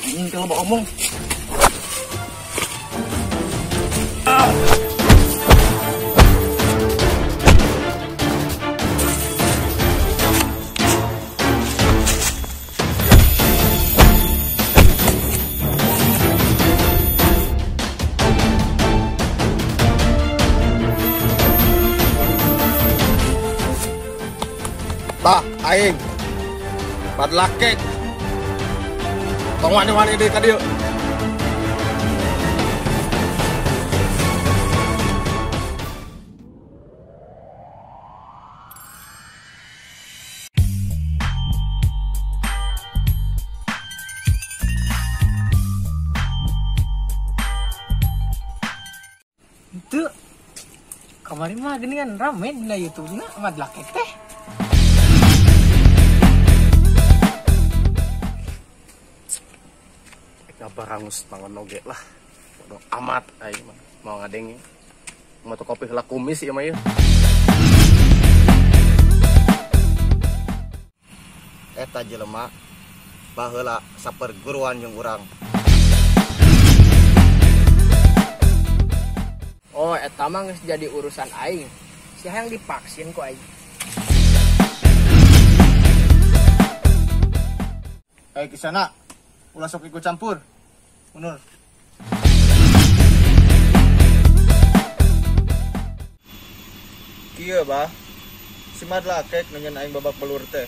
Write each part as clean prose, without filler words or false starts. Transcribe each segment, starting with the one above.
Ini kalau mau ngomong. Tah, aing. Padlake. Tong wani-wani deui ka dieu. Itu kemarin mah geningan rame dina YouTube-na Madlake teh. Barangus tangan oge lah. Bodoh amat aing mah. Mau ngadengi. Mau tuh kopi heula kumis ieu mah ieu. Eta jelema baheula saperguruan jeung urang. Oh, eta mah geus jadi urusan aing. Siapa yang divaksin ku aing? Kisana, ulah sok ikut campur. Mundur. Kieu bah. Si Madlake nunyeun aing babak belur teh.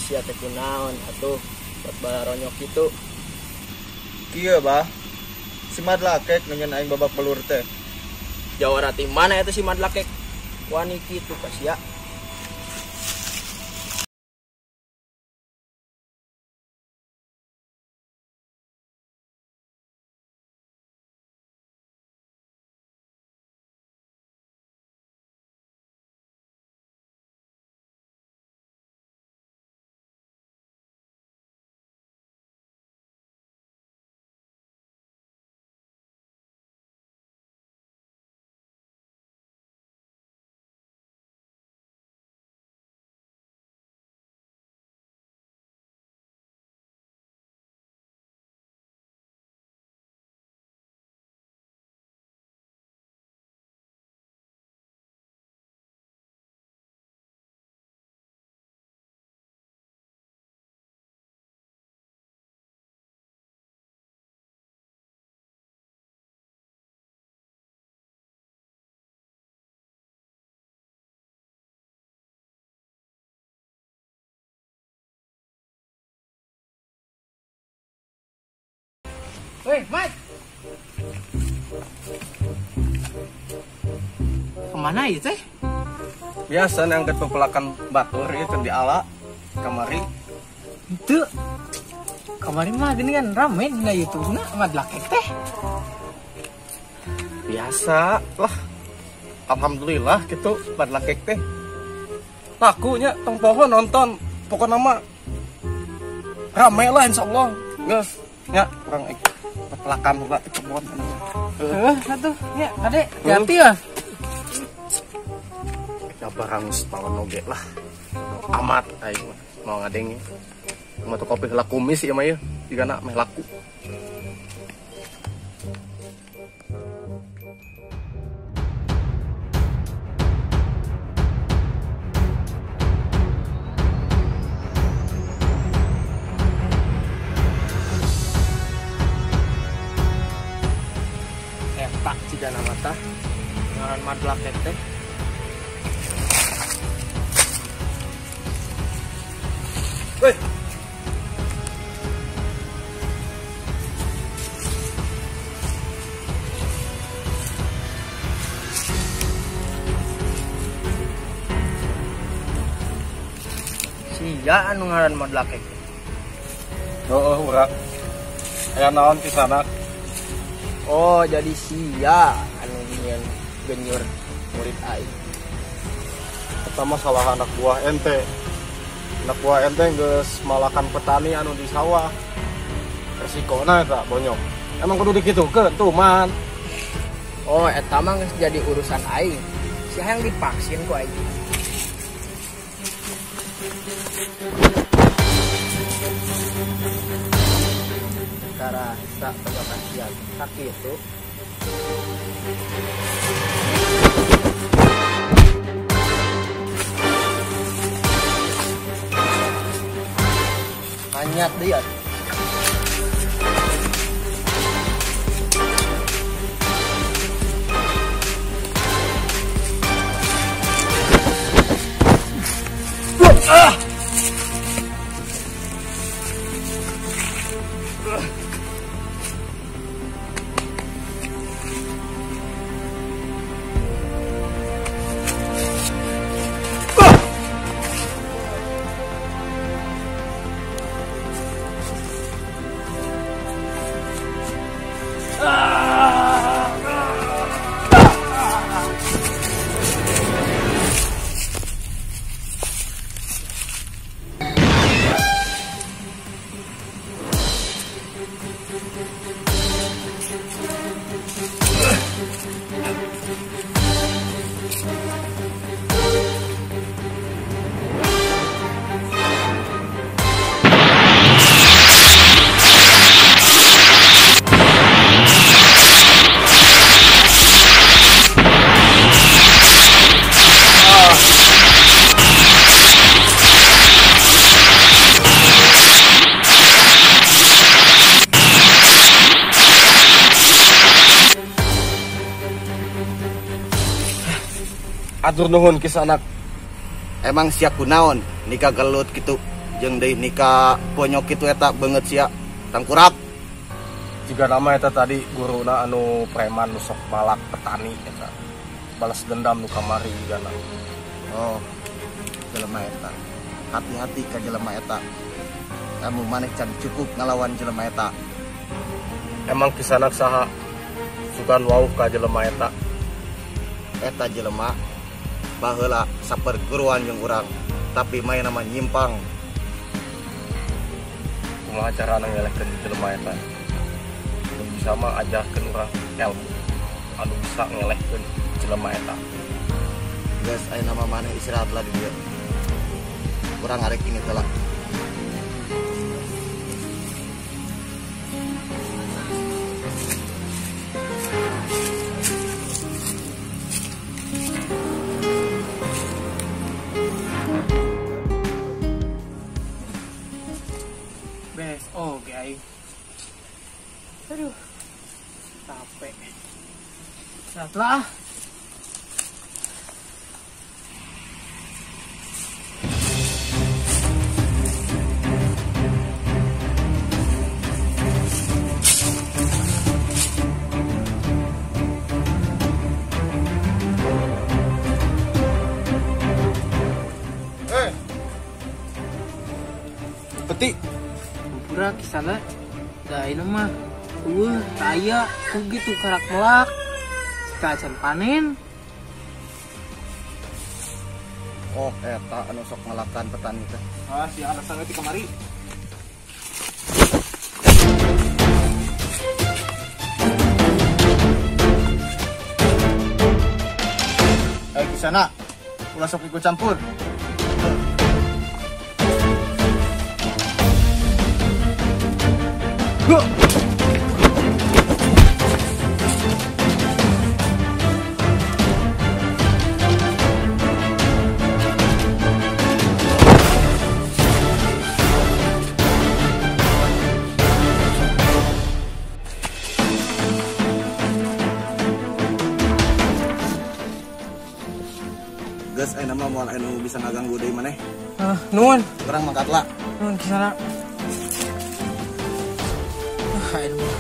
Sia teh kunaon atuh buat baronyok kitu. Kieu bah. Si Madlake nunyeun aing babak belur teh. Jawara ti mana eta si Madlake? Wani kitu ka sia. Weh, Mike. Kemana ya teh? Biasa ngangkat pepelakan batur itu di ala kamari. Itu kemarin mah geningan rame dina YouTube-na Madlake teh. Biasa lah. Alhamdulillah gitu Madlake teh. Lakunya tong pohon nonton. Pokoknya mah rame lah insyaallah. Geus nya urang pepelakan heula teh kebon. Atuh nya Ade, hati ya. Barangus tangan oge lah. Amat aing mah. Mau ngadengi. Mau tuh kopi heula kumis ieu mah ieu. Digana meh laku. Pak cidana mata ngaran Madlake teh. Weh, sia anu ngaran madlakek. Heeh, urang. Aya naon Kisanak? Oh, jadi sia anu nyian genyur murid aing. Pertama salah anak buah ente. Anak buah ente geus malakan petani anu di sawah. Resikona eta bonyok. Emang kudu dikitukeun tuh man. Oh, eta mah geus jadi urusan aing. Si hayang divaksin ku aing. Karasa pagapasian sakitu. Hanyat dia. Atur nuhun Kisanak. Emang sia kunaon nikah gelut gitu jeung deui nikah bonyok kitu eta beungeut sia tangkurak. Jika nama eta tadi guruna anu preman nu sok malak petani eta. Balas dendam nu kamari jigana. Oh, jelema eta. Hati-hati ka jelema eta. Kamu maneh can cukup ngalawan jelema eta. Emang Kisanak saha sugan wauh ka jelema eta? Eta jelema baheula saperguruan jeung urang, tapi main nama nyimpang. Kumaha carana ngelehkeun jelema eta? Nu bisa mah ajarkeun urang ilmu anu bisa ngelehkeun jelema eta. Geus aya nama maneh istirahat lah di dieu. Urang arek ini telah. Bes, oh guys. Aduh, capek. Setelah Peti, pura kisana da ini mah raya ku gitu karak melak kacan panen. Oh, eta anu sok ngalakan petani teh. ah si anak sangat di kamari. Kisana, ulah sok ikut campur. Gas, ayo nama mau anu bisa ngaganggu deui maneh. Nuhun, Urang mangkat lah. nuhun kisana. Ayo mah.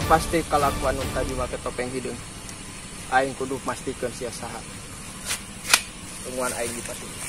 pasti kalakuan nu tadi make topeng hideung. Aing kudu mastikeun sia saha. Temuan aing di pasti.